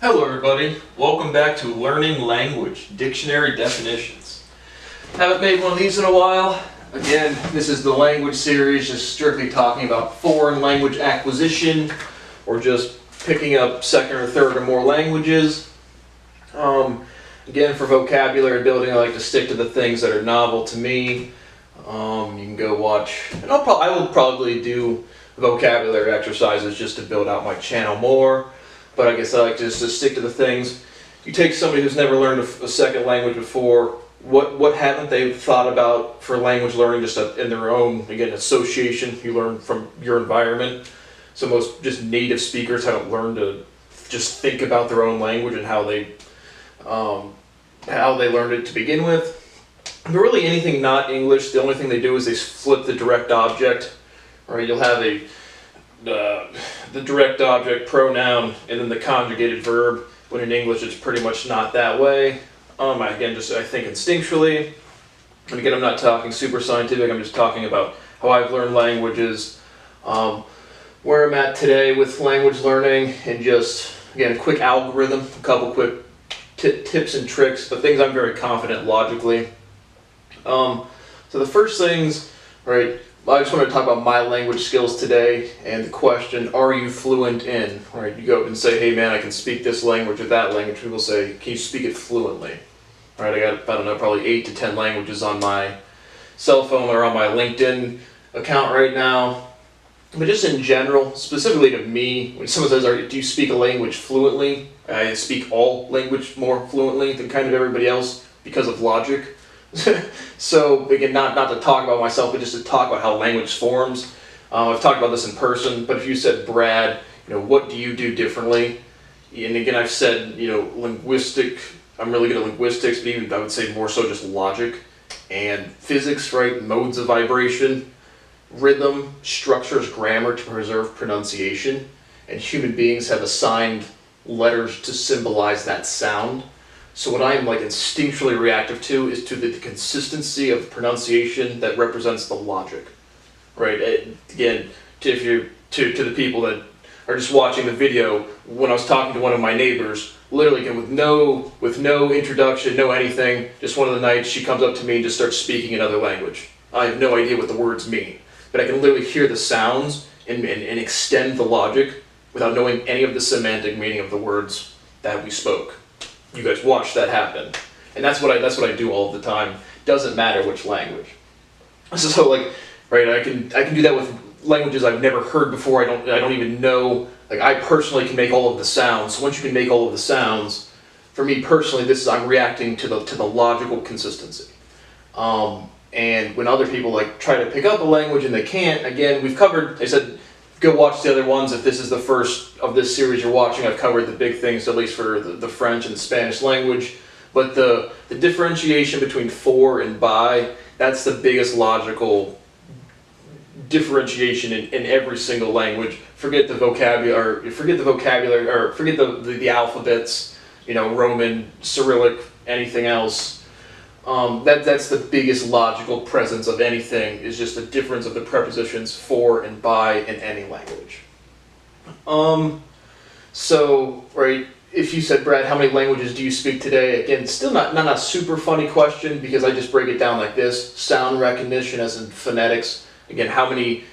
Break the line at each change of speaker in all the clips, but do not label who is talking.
Hello everybody, welcome back to Learning Language, Dictionary Definitions. Haven't made one of these in a while. Again, this is the language series, just strictly talking about foreign language acquisition, or just picking up second or third or more languages. Again, for vocabulary building, I like to stick to the things that are novel to me. You can go watch, and I will probably do vocabulary exercises just to build out my channel more. But I guess I like to just stick to the things. You take somebody who's never learned a second language before, what haven't they thought about for language learning just in their own, again, association you learn from your environment. So most just native speakers haven't learned to just think about their own language and how they learned it to begin with. But really anything not English, the only thing they do is they flip the direct object. Right? You'll have the direct object pronoun and then the conjugated verb, when in English it's pretty much not that way. Again, I think instinctually, and again I'm not talking super scientific, I'm just talking about how I've learned languages, where I'm at today with language learning, and just, again, a quick algorithm, a couple quick tips and tricks, but things I'm very confident logically. So the first things, right, I just want to talk about my language skills today, and the question, are you fluent in? Right, you go up and say, hey man, I can speak this language or that language. People say, can you speak it fluently? Right, I got, I don't know, probably 8 to 10 languages on my cell phone or on my LinkedIn account right now. But just in general, specifically to me, when someone says, do you speak a language fluently? I speak all language more fluently than kind of everybody else because of logic. So again, not to talk about myself, but just to talk about how language forms. I've talked about this in person, but if you said, Brad, what do you do differently? And again, I've said, linguistic, I'm really good at linguistics, but even I would say more so just logic and physics, right? Modes of vibration, rhythm, structures, grammar to preserve pronunciation, and human beings have assigned letters to symbolize that sound. So what I'm instinctually reactive to is to the consistency of pronunciation that represents the logic, right? Again, to the people that are just watching the video, when I was talking to one of my neighbors, literally again, with no introduction, no anything, just one of the nights she comes up to me and just starts speaking another language. I have no idea what the words mean, but I can literally hear the sounds and extend the logic without knowing any of the semantic meaning of the words that we spoke. You guys watch that happen, and that's what I do all of the time. Doesn't matter which language. So right, I can do that with languages I've never heard before. I don't even know. I personally can make all of the sounds. So once you can make all of the sounds, for me personally, I'm reacting to the logical consistency. And when other people try to pick up a language and they can't, again, we've covered. I said, go watch the other ones. If this is the first of this series you're watching, I've covered the big things, at least for the French and Spanish language. But the differentiation between for and by, that's the biggest logical differentiation in every single language. Forget the vocabulary, or forget the alphabets, Roman, Cyrillic, anything else. That's the biggest logical presence of anything, is just the difference of the prepositions for and by in any language. So, right, if you said, Brad, how many languages do you speak today? Again, still not a super funny question, because I just break it down like this. Sound recognition, as in phonetics. Again, how many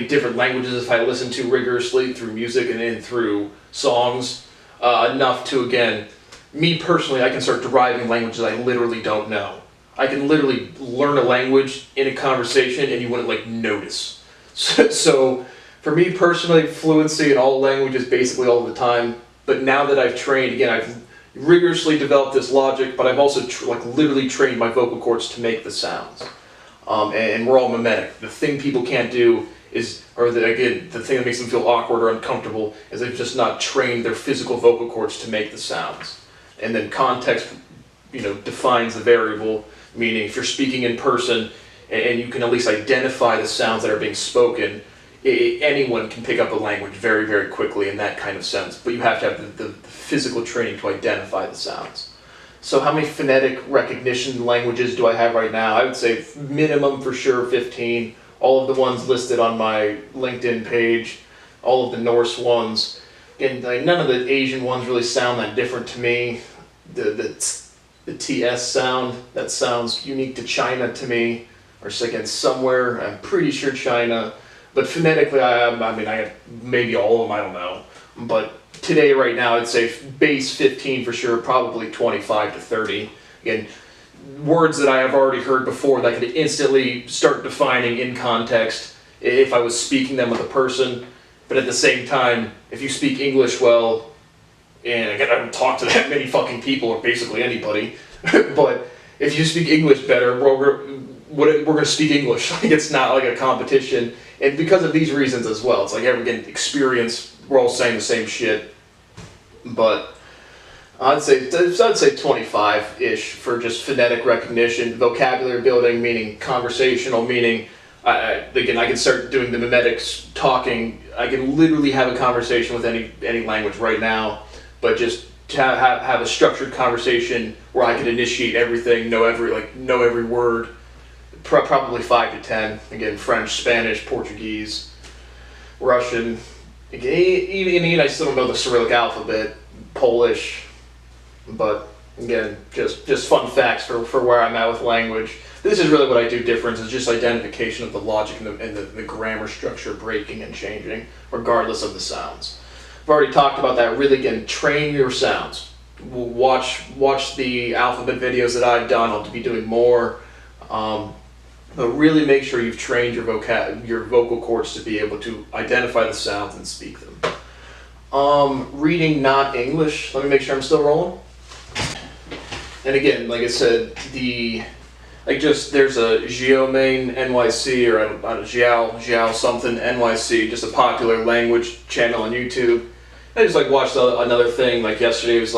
different languages if I listen to rigorously through music and through songs? Enough to, again, me personally, I can start deriving languages I literally don't know. I can literally learn a language in a conversation and you wouldn't notice. So for me personally, fluency in all languages basically all the time. But now that I've trained, again, I've rigorously developed this logic, but I've also literally trained my vocal cords to make the sounds. And we're all mimetic. The thing people can't do is, the thing that makes them feel awkward or uncomfortable is they've just not trained their physical vocal cords to make the sounds. And then context, defines the variable. Meaning, if you're speaking in person and you can at least identify the sounds that are being spoken, anyone can pick up a language very, very quickly in that kind of sense. But you have to have the physical training to identify the sounds. So how many phonetic recognition languages do I have right now? I would say minimum for sure 15. All of the ones listed on my LinkedIn page, all of the Norse ones. Again, like none of the Asian ones really sound that different to me. The TS sound, that sounds unique to China to me, or again somewhere, I'm pretty sure China, but phonetically I have maybe all of them, I don't know. But today, right now, I'd say base 15 for sure, probably 25 to 30. Again, words that I have already heard before that I could instantly start defining in context if I was speaking them with a person. But at the same time, if you speak English well, and again, I don't talk to that many fucking people or basically anybody, but if you speak English better, we're going to speak English. Like, it's not like a competition. And because of these reasons as well, it's like, again, experience, we're all saying the same shit. But I'd say 25-ish for just phonetic recognition, vocabulary building, meaning conversational, meaning, again, I can start doing the mimetics, talking. I can literally have a conversation with any language right now, but just to have a structured conversation where I can initiate everything, know every word, probably 5 to 10. Again, French, Spanish, Portuguese, Russian. Even I still don't know the Cyrillic alphabet, Polish. But again, just fun facts for where I'm at with language. This is really what I do different, is just identification of the logic and the grammar structure breaking and changing, regardless of the sounds. I've already talked about that. Really, again, train your sounds. Watch the alphabet videos that I've done. I'll be doing more. But really make sure you've trained your vocal cords to be able to identify the sounds and speak them. Reading not English. Let me make sure I'm still rolling. And again, like I said, there's a Geomain NYC or a Xiao something NYC, just a popular language channel on YouTube. I just watched another thing yesterday. It was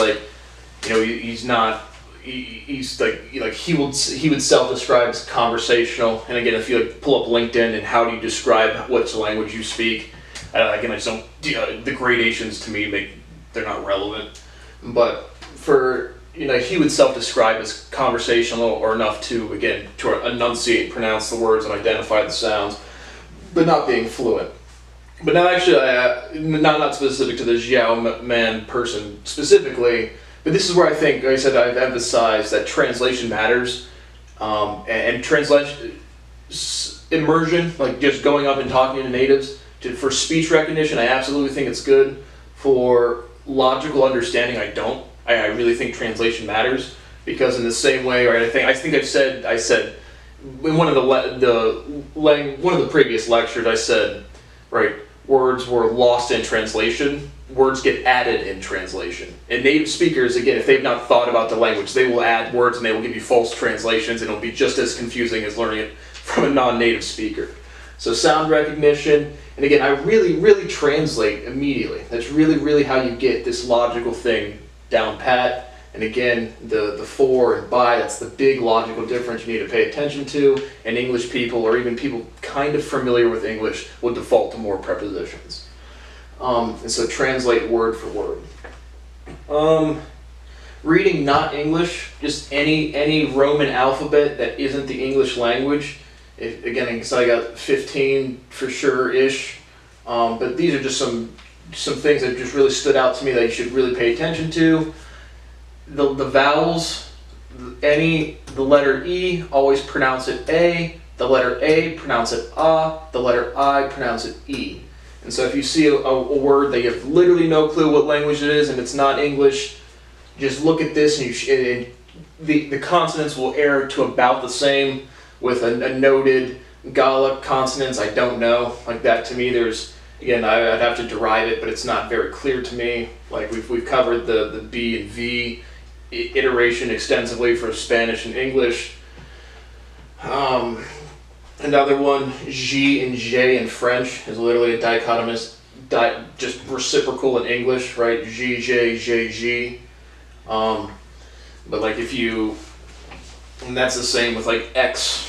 he would self-describe as conversational. And again, if you pull up LinkedIn and how do you describe which language you speak, I just don't. The gradations to me they're not relevant. But for he would self-describe as conversational or enough to enunciate, pronounce the words, and identify the sounds, but not being fluent. But now, actually, not specific to the Xiao Man person specifically, but this is where I think, like I said, I've emphasized that translation matters, and translation immersion, like just going up and talking to natives, for speech recognition, I absolutely think it's good. For logical understanding, I don't. I really think translation matters, because in the same way, right? I think I said in one of the previous lectures, I said, right, words were lost in translation. Words get added in translation. And native speakers, again, if they've not thought about the language, they will add words and they will give you false translations, and it'll be just as confusing as learning it from a non-native speaker. So sound recognition, and again, I really translate immediately. That's really how you get this logical thing down pat. And again, the for and by, that's the big logical difference you need to pay attention to. And English people, or even people kind of familiar with English, will default to more prepositions. And so translate word for word. Reading not English, just any Roman alphabet that isn't the English language. Again, so I got 15 for sure-ish. But these are just some things that just really stood out to me that you should really pay attention to. The vowels, the letter E, always pronounce it A. The letter A, pronounce it A. The letter I, pronounce it E. And so if you see a word that you have literally no clue what language it is and it's not English, just look at this and the consonants will err to about the same with a noted Gallic consonants. I don't know. Like that to me, again, I'd have to derive it, but it's not very clear to me. Like we've covered the B and V iteration extensively for Spanish and English. Another one, G and J in French, is literally a dichotomous, just reciprocal in English, right? G, J, J, G. But and that's the same with X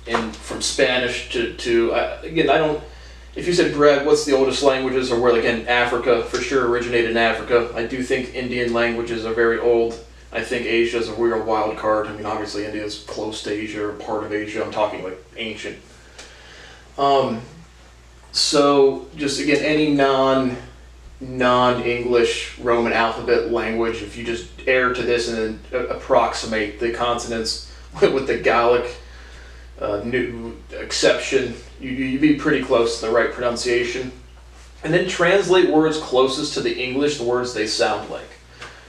from Spanish to again, if you said, Brad, what's the oldest languages, or where, again, Africa, for sure originated in Africa. I do think Indian languages are very old. I think Asia is a real wild card. I mean, obviously India is close to Asia, or part of Asia. I'm talking ancient. So just again, any non-English Roman alphabet language, if you just err to this and then approximate the consonants with the Gallic new exception, you'd be pretty close to the right pronunciation. And then translate words closest to the English, the words they sound like.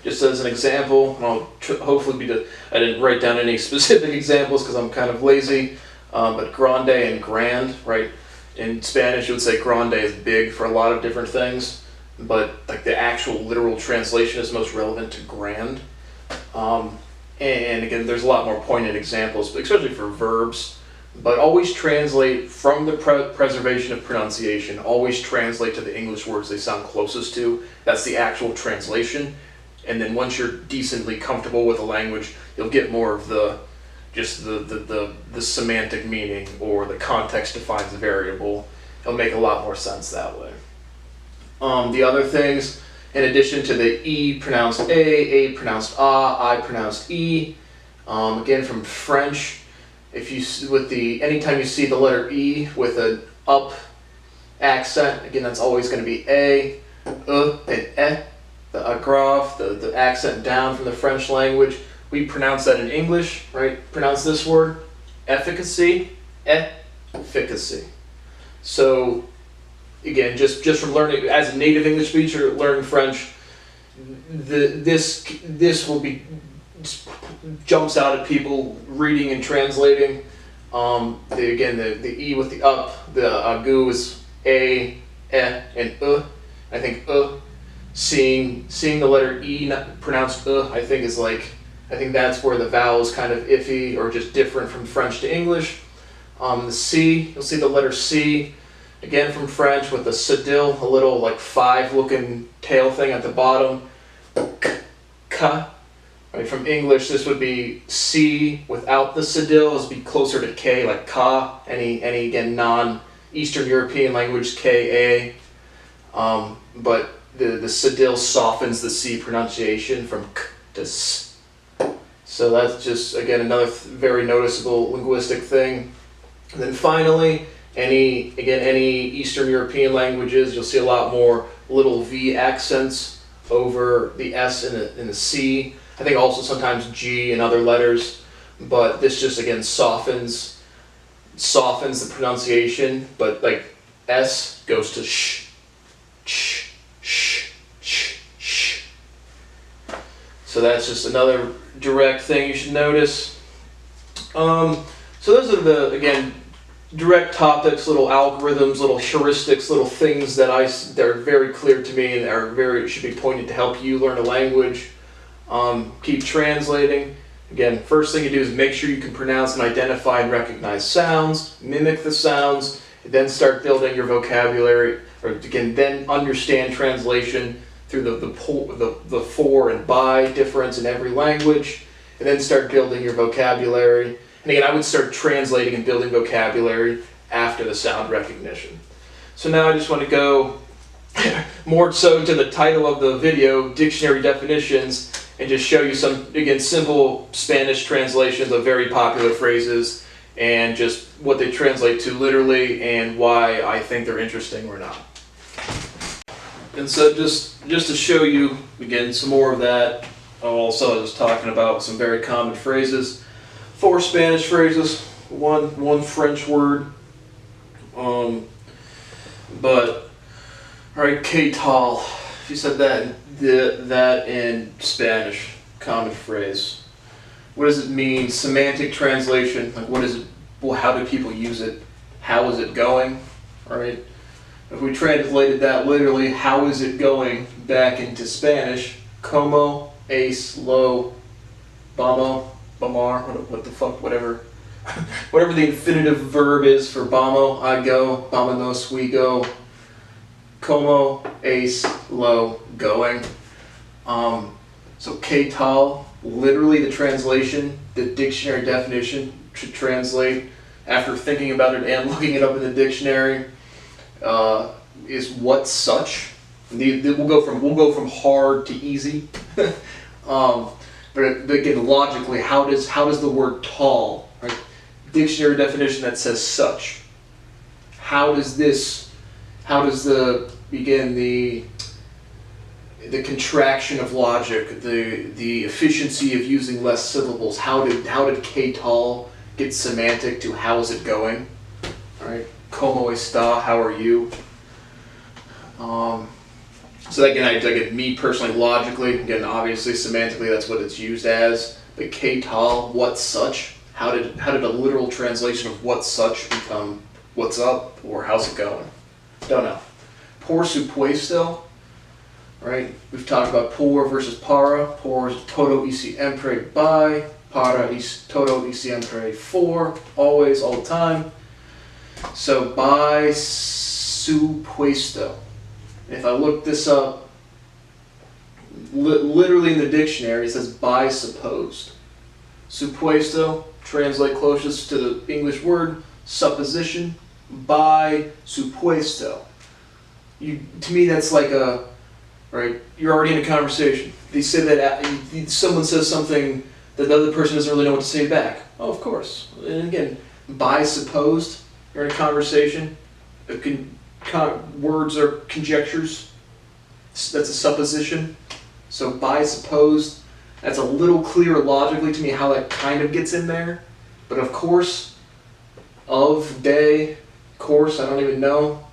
Just as an example, and I'll hopefully I didn't write down any specific examples because I'm kind of lazy, but grande and grand, right? In Spanish, you would say grande is big for a lot of different things, but like the actual literal translation is most relevant to grand. And again, there's a lot more poignant examples, especially for verbs. But always translate from the preservation of pronunciation. Always translate to the English words they sound closest to. That's the actual translation. And then once you're decently comfortable with a language, you'll get more of the semantic meaning, or the context defines the variable. It'll make a lot more sense that way. The other things, in addition to the E pronounced A pronounced I pronounced E, again from French, if you anytime you see the letter E with an up accent, again that's always going to be A, and E, the agrave, the accent down from the French language. We pronounce that in English, right? Pronounce this word, efficacy, efficacy. So again, just from learning as a native English speaker, learning French, this will be jumps out at people reading and translating. The E with the up, the agu is A, and I think seeing the letter E not pronounced I think that's where the vowel is kind of iffy or just different from French to English. The C, you'll see the letter C, again from French with the cedille, a little like 5 looking tail thing at the bottom. Ka. Right, from English, this would be C without the cedille. This would be closer to K, like ka. Any again non-Eastern European language, K-A. But the cedille softens the C pronunciation from K to S. So that's just, again, another very noticeable linguistic thing. And then finally, any Eastern European languages, you'll see a lot more little V accents over the S and the C. I think also sometimes G and other letters, but this just again softens the pronunciation. But like S goes to sh, sh, sh, sh, sh. So that's just another direct thing you should notice. So those are the, again, direct topics, little algorithms, little heuristics, little things that are very clear to me and should be pointed to help you learn a language. Keep translating. Again, first thing you do is make sure you can pronounce and identify and recognize sounds, mimic the sounds, and then start building your vocabulary, or again, then understand translation through the for and by difference in every language, and then start building your vocabulary. And again, I would start translating and building vocabulary after the sound recognition. So now I just want to go more so to the title of the video, dictionary definitions, and just show you some, again, simple Spanish translations of very popular phrases and just what they translate to literally and why I think they're interesting or not. And so just to show you, again, some more of that, also I was talking about some very common phrases. 4 Spanish phrases, one French word, but, alright, ¿qué tal? If you said that in Spanish, common phrase. What does it mean? Semantic translation, like what is it, well, how do people use it? How is it going? Alright, if we translated that literally, how is it going, back into Spanish, como es lo vamos, vamar, what the fuck, whatever the infinitive verb is for vamos, I go, vámonos, we go, como es lo going. So ¿qué tal? Literally the translation, the dictionary definition to translate after thinking about it and looking it up in the dictionary is what such. We'll go from hard to easy. But again, logically, how does the word tall, right? Dictionary definition that says such. How does the the contraction of logic, the efficiency of using less syllables. How did K-Tal get semantic to how's it going? All right, como está? How are you? So again, me personally, logically, again, obviously, semantically, that's what it's used as. But K-Tal, what's such? How did a literal translation of what's such become what's up or how's it going? Don't know. Por supuesto, right? We've talked about por versus para. Por is todo y siempre by. Para is todo y siempre for. Always, all the time. So by supuesto. If I look this up, literally in the dictionary, it says by supposed. Supuesto, translate closest to the English word, supposition, by supuesto. To me, that's like right, you're already in a conversation. They say that someone says something that the other person doesn't really know what to say back. Oh, of course. And again, by supposed, you're in a conversation. Words are conjectures. That's a supposition. So by supposed, that's a little clearer logically to me how that kind of gets in there. But of course, of, de, course, I don't even know.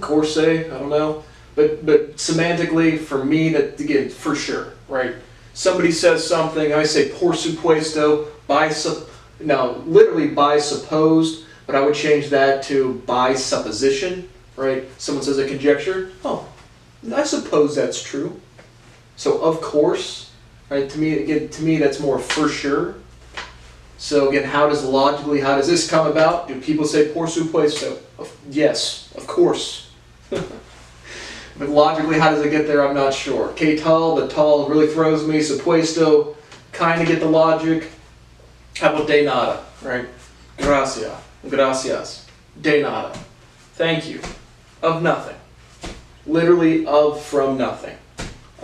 Course, I don't know. But semantically, for me, that again, for sure, right? Somebody says something, I say por supuesto, literally by supposed, but I would change that to by supposition. Right? Someone says a conjecture. Oh, I suppose that's true. So of course, right? To me, that's more for sure. So again, how does this come about? Do people say por supuesto? Yes, of course. But logically, how does it get there? I'm not sure. Que tal? The tal really throws me. Supuesto, kind of get the logic. How about de nada? Right? Gracias. De nada. Thank you. Of nothing. Literally of from nothing.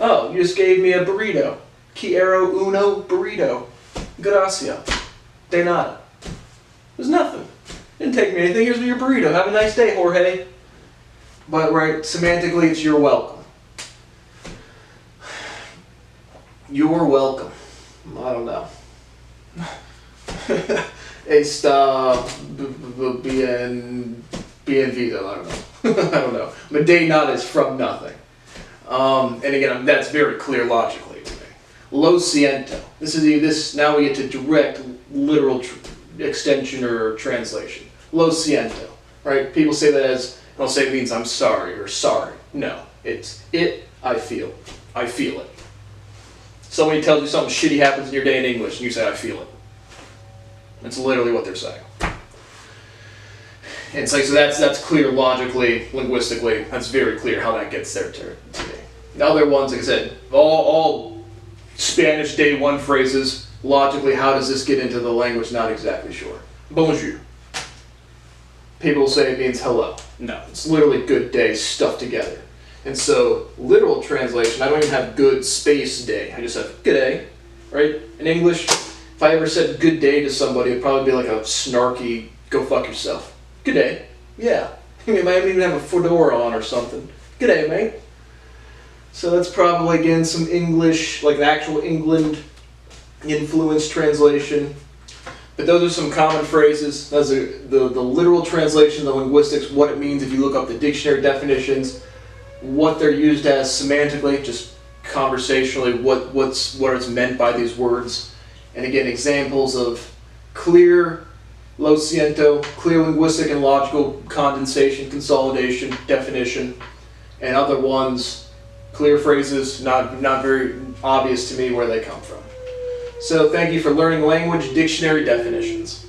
Oh, you just gave me a burrito. Quiero uno burrito. Gracias. De nada. There's nothing. Didn't take me anything. Here's your burrito. Have a nice day, Jorge. But right, semantically, it's you're welcome. You're welcome. I don't know. Está bienvenido. I don't know. I don't know. But de nada is from nothing. And again, that's very clear logically to me. Lo siento. Now we get to direct literal extension or translation. Lo siento. Right? People say that as, they'll say it means I'm sorry or sorry. No. It's I feel. I feel it. Somebody tells you something shitty happens in your day in English and you say I feel it. That's literally what they're saying. And so that's clear logically, linguistically. That's very clear how that gets there to me. The other ones, like I said, all Spanish day one phrases, logically, how does this get into the language? Not exactly sure. Bonjour. People say it means hello. No, it's literally good day stuffed together. And so, literal translation, I don't even have good space day. I just have good day, right? In English, if I ever said good day to somebody, it'd probably be like a snarky, go fuck yourself. Good day. Yeah. You might even have a fedora on or something. Good day, mate. So that's probably, again, some English, like an actual England influence translation. But those are some common phrases. Those are the literal translation, the linguistics, what it means if you look up the dictionary definitions, what they're used as semantically, just conversationally, what it's meant by these words. And again, examples of clear, lo siento, clear linguistic and logical condensation, consolidation, definition, and other ones, clear phrases, not very obvious to me where they come from. So thank you for learning language dictionary definitions.